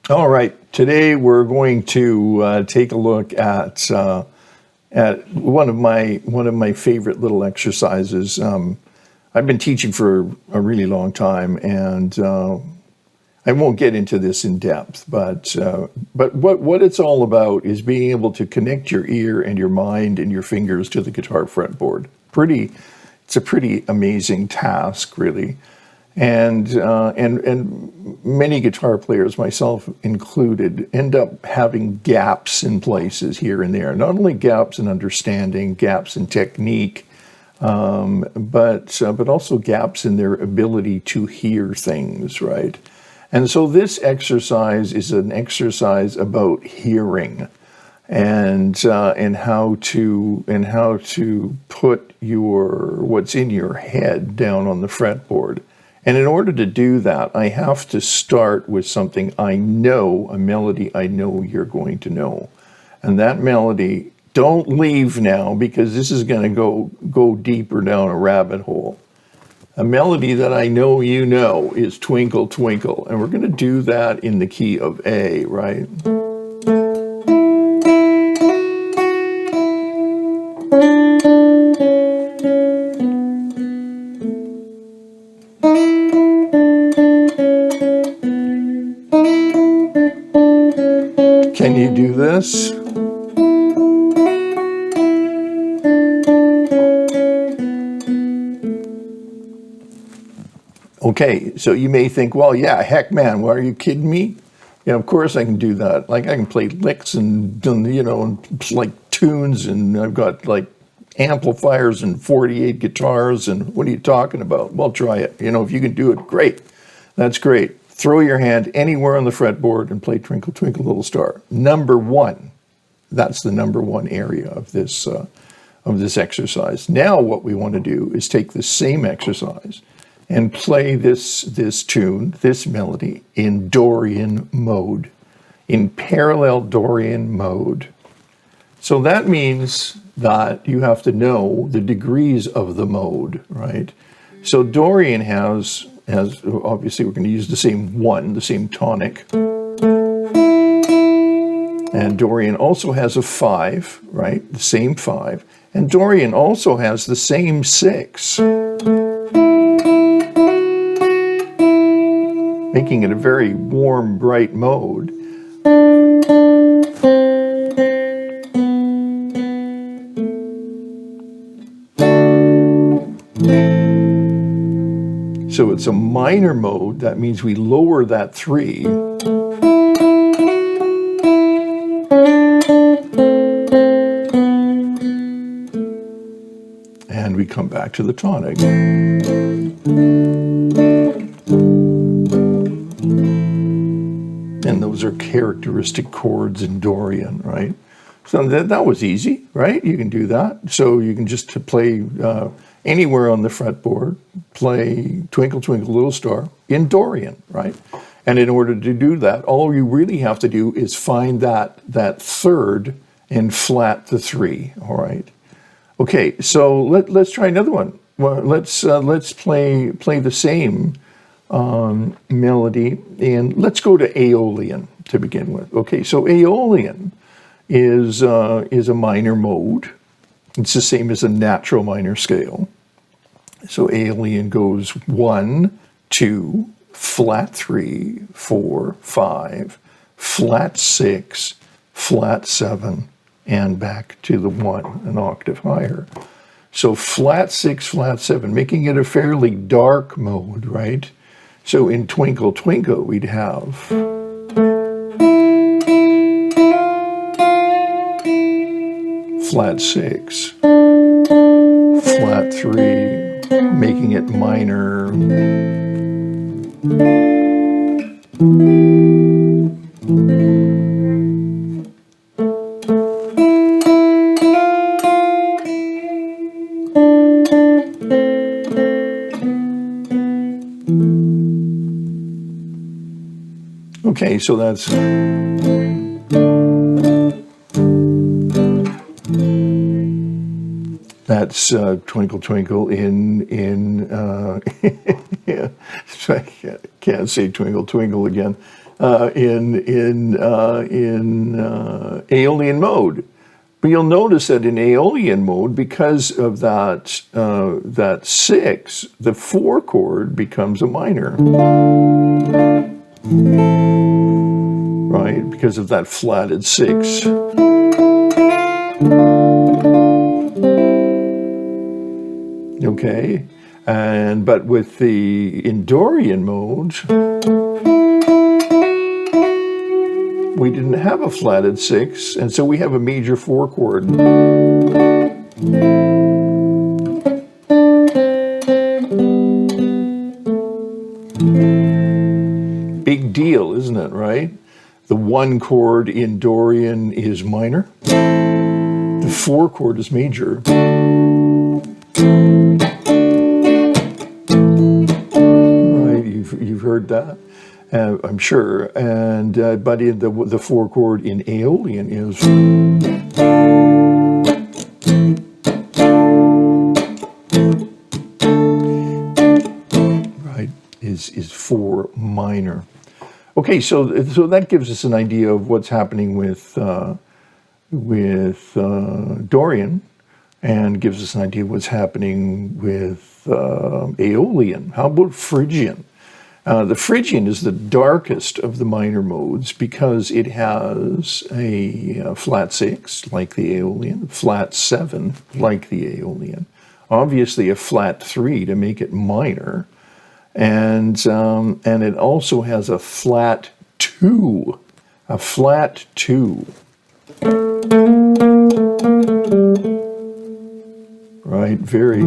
All right, today we're going to take a look at one of my favorite little exercises. I've been teaching for a really long time, and I won't get into this in depth. But what it's all about is being able to connect your ear and your mind and your fingers to the guitar fretboard. It's a pretty amazing task, really. And many guitar players, myself included, end up having gaps in places here and there. Not only gaps in understanding, gaps in technique, but also gaps in their ability to hear things, right? And so this exercise is an exercise about hearing, and how to put what's in your head down on the fretboard. And in order to do that, I have to start with something I know, a melody I know you're going to know. And that melody, don't leave now, because this is going to go deeper down a rabbit hole. A melody that I know you know is Twinkle Twinkle. And we're going to do that in the key of A, right? Can you do this? Okay, so you may think, well, yeah, heck, man, well, are you kidding me? Yeah, of course I can do that. Like, I can play licks and like tunes, and I've got like amplifiers and 48 guitars, and what are you talking about? Well, try it. If you can do it, great. That's great. Throw your hand anywhere on the fretboard and play Twinkle Twinkle Little Star. Number one. That's the number one area of this exercise. Now what we want to do is take the same exercise and play this tune, this melody, in Dorian mode, in parallel Dorian mode. So that means that you have to know the degrees of the mode, right? So Dorian has obviously we're going to use the same tonic. And Dorian also has a 5, right? The same 5. And Dorian also has the same 6. Making it a very warm, bright mode. So it's a minor mode. That means we lower that 3. And we come back to the tonic. And those are characteristic chords in Dorian, right? So that was easy, right? You can do that. So you can just play anywhere on the fretboard, play Twinkle Twinkle Little Star in Dorian, right? And in order to do that, all you really have to do is find that third and flat the 3, all right? Okay, so let's try another one. Well, let's play the same melody, and let's go to Aeolian to begin with. Okay, so Aeolian is a minor mode. It's the same as a natural minor scale. So Aeolian goes 1, 2, flat 3, 4, 5, flat 6, flat 7, and back to the 1, an octave higher. So flat 6, flat 7, making it a fairly dark mode, right? So in Twinkle Twinkle, we'd have flat 6, flat 3, making it minor. Okay, so that's Twinkle Twinkle in yeah, so I can't say Twinkle Twinkle again. Aeolian mode. But you'll notice that in Aeolian mode, because of that 6, the 4 chord becomes a minor, right? Because of that flatted 6. Okay, but with in Dorian mode, we didn't have a flatted 6, and so we have a major 4 chord. Big deal, isn't it, right? The 1 chord in Dorian is minor. The 4 chord is major. Right, you've heard that. I'm sure, but in the 4 chord in Aeolian is right is 4 minor. Okay, so that gives us an idea of what's happening with Dorian, and gives us an idea of what's happening with Aeolian. How about Phrygian? The Phrygian is the darkest of the minor modes because it has a flat 6, like the Aeolian, flat 7, like the Aeolian, obviously a flat 3 to make it minor, and it also has a flat 2, right? Very.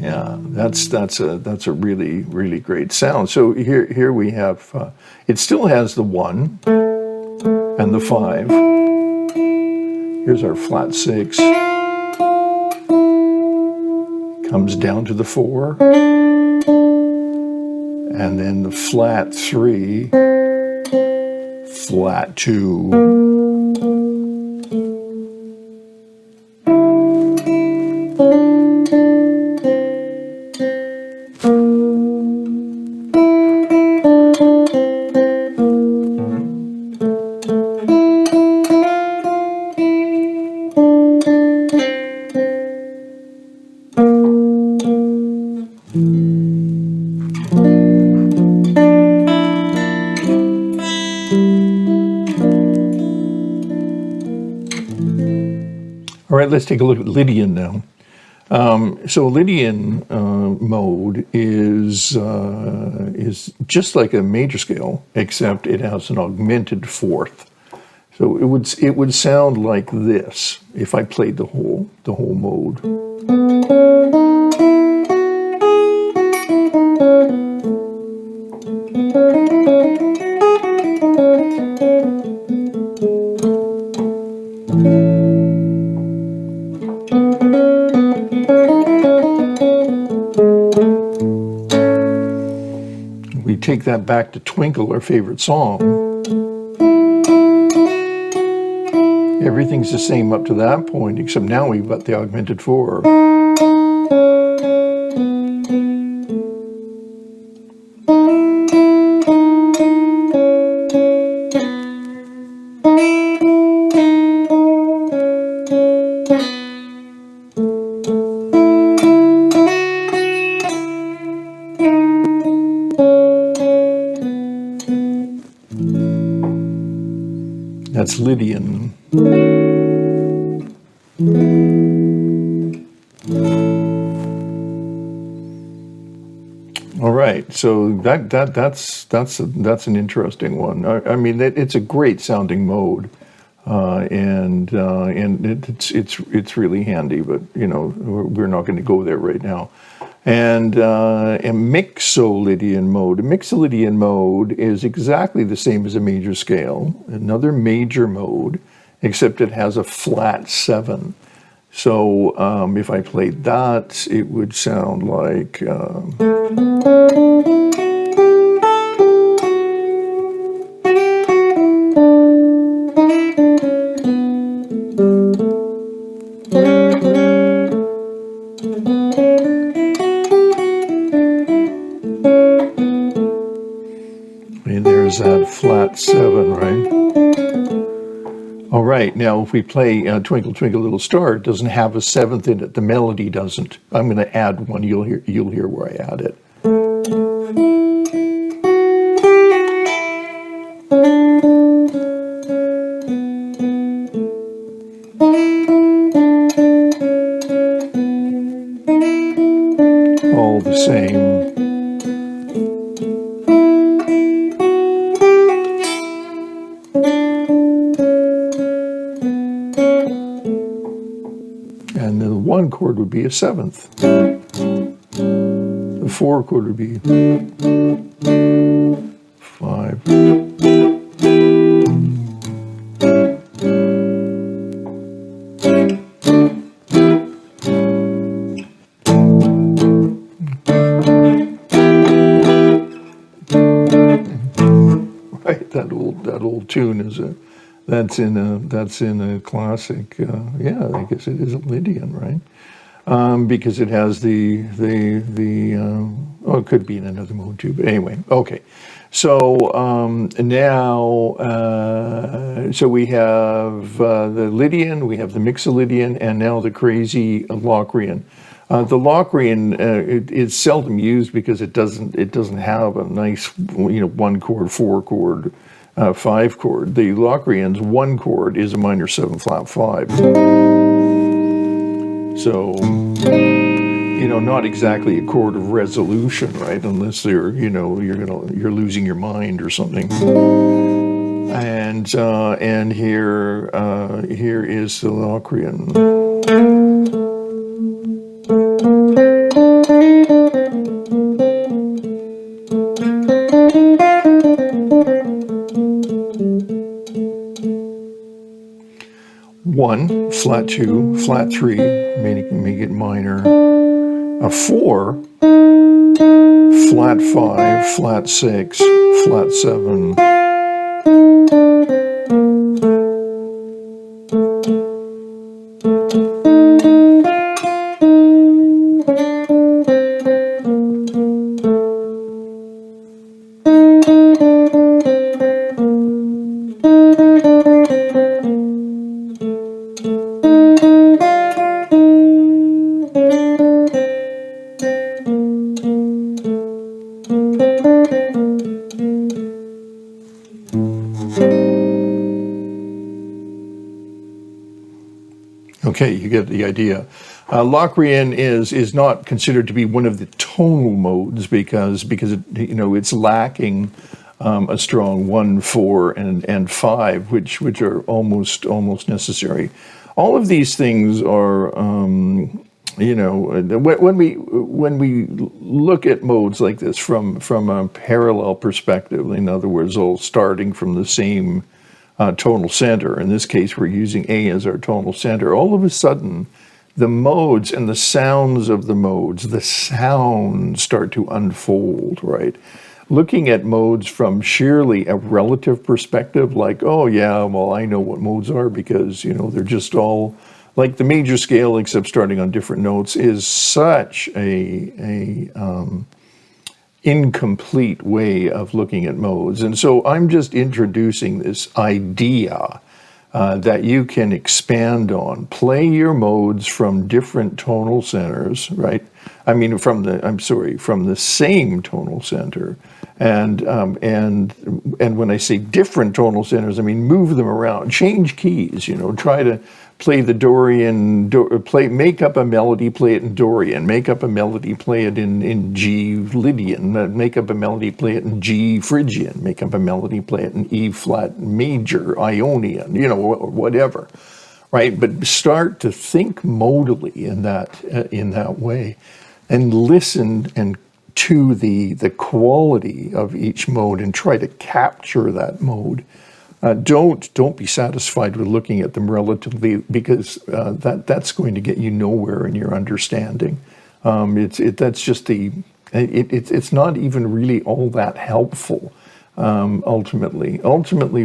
Yeah, that's a really, really great sound. So here we have, it still has the 1 and the 5. Here's our flat 6. Comes down to the 4. And then the flat 3, flat 2. All right, let's take a look at Lydian now. So Lydian mode is just like a major scale, except it has an augmented 4th. So it would sound like this if I played the whole mode. We take that back to Twinkle, our favorite song. Everything's the same up to that point, except now we've got the augmented 4. That's Lydian. All right, so that's an interesting one. I mean, it's a great sounding mode, and it's really handy. But you know, we're not going to go there right now. And mixolydian mode. A mixolydian mode is exactly the same as a major scale, another major mode, except it has a flat 7. So if I played that, it would sound like. is that? Flat 7, right? All right, now if we play Twinkle Twinkle Little Star, it doesn't have a 7th in it. The melody doesn't. I'm going to add one. You'll hear where I add it. All the same. And the 1 chord would be a 7th. The 4 chord would be 5. Right, that old tune is that's in a classic. Yeah, I guess it is a Lydian, right? Because it has the it could be in another mode too, but anyway, okay. So now, so we have the Lydian, we have the Mixolydian, and now the crazy Locrian. The Locrian is seldom used because it doesn't have a nice 1 chord, 4 chord, 5 chord. The Locrian's 1 chord is a minor 7 flat 5. So not exactly a chord of resolution, right? Unless you're losing your mind or something. And here is the Locrian. One, flat 2, flat 3, make it minor. A 4, flat 5, flat 6, flat 7. Okay, you get the idea. Locrian is not considered to be one of the tonal modes because it's lacking a strong 1, 4, and 5, which are almost necessary. All of these things are when we look at modes like this from a parallel perspective, in other words, all starting from the same tonal center. In this case, we're using A as our tonal center. All of a sudden, the modes and the sounds of the modes, the sounds start to unfold, right? Looking at modes from sheerly a relative perspective, like, oh yeah, well, I know what modes are because, they're just all like the major scale except starting on different notes, is such a incomplete way of looking at modes. And so I'm just introducing this idea that you can expand on. Play your modes from different tonal centers, right? I mean, from the same tonal center. And when I say different tonal centers, I mean move them around, change keys, try to play the Dorian, make up a melody, play it in Dorian, make up a melody, play it in G Lydian, make up a melody, play it in G Phrygian, make up a melody, play it in E flat major, Ionian, whatever, right? But start to think modally in that way, and listen to the quality of each mode and try to capture that mode. Don't be satisfied with looking at them relatively, because that's going to get you nowhere in your understanding. It's not even really all that helpful. Ultimately,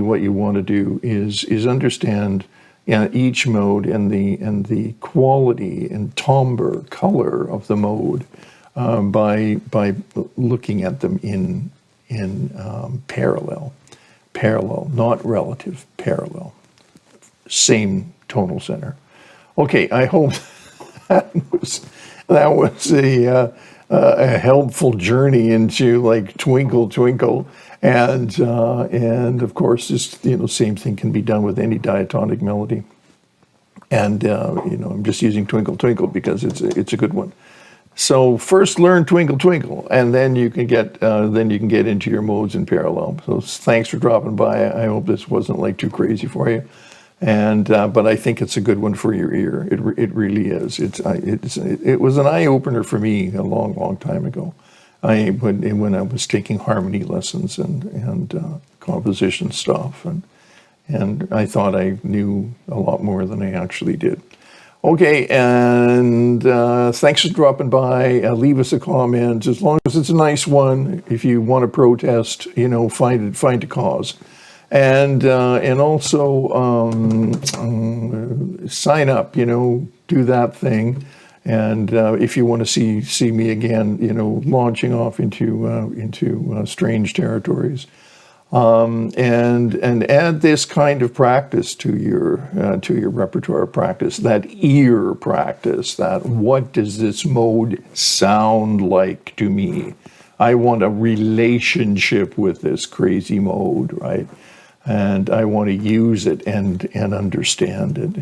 what you want to do is understand each mode and the quality and timbre, color of the mode by looking at them in parallel. Parallel, not relative, parallel. Same tonal center. Okay, I hope that was a helpful journey into like Twinkle Twinkle, and of course this same thing can be done with any diatonic melody. And I'm just using Twinkle Twinkle because it's a good one. So first learn Twinkle Twinkle, and then you can get into your modes in parallel. So thanks for dropping by. I hope this wasn't like too crazy for you, and but I think it's a good one for your ear. It really is. It was an eye opener for me a long time ago. When I was taking harmony lessons and composition stuff, and I thought I knew a lot more than I actually did. Okay, and thanks for dropping by. Leave us a comment, as long as it's a nice one. If you want to protest, find a cause, and also sign up. Do that thing, and if you want to see me again, launching off into strange territories. And add this kind of practice to your repertoire practice, that ear practice, that what does this mode sound like to me? I want a relationship with this crazy mode, right? And I want to use it and understand it.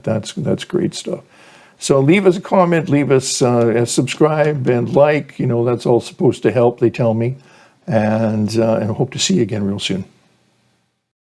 That's great stuff. So leave us a comment, leave us a subscribe and like. That's all supposed to help, they tell me. And I hope to see you again real soon.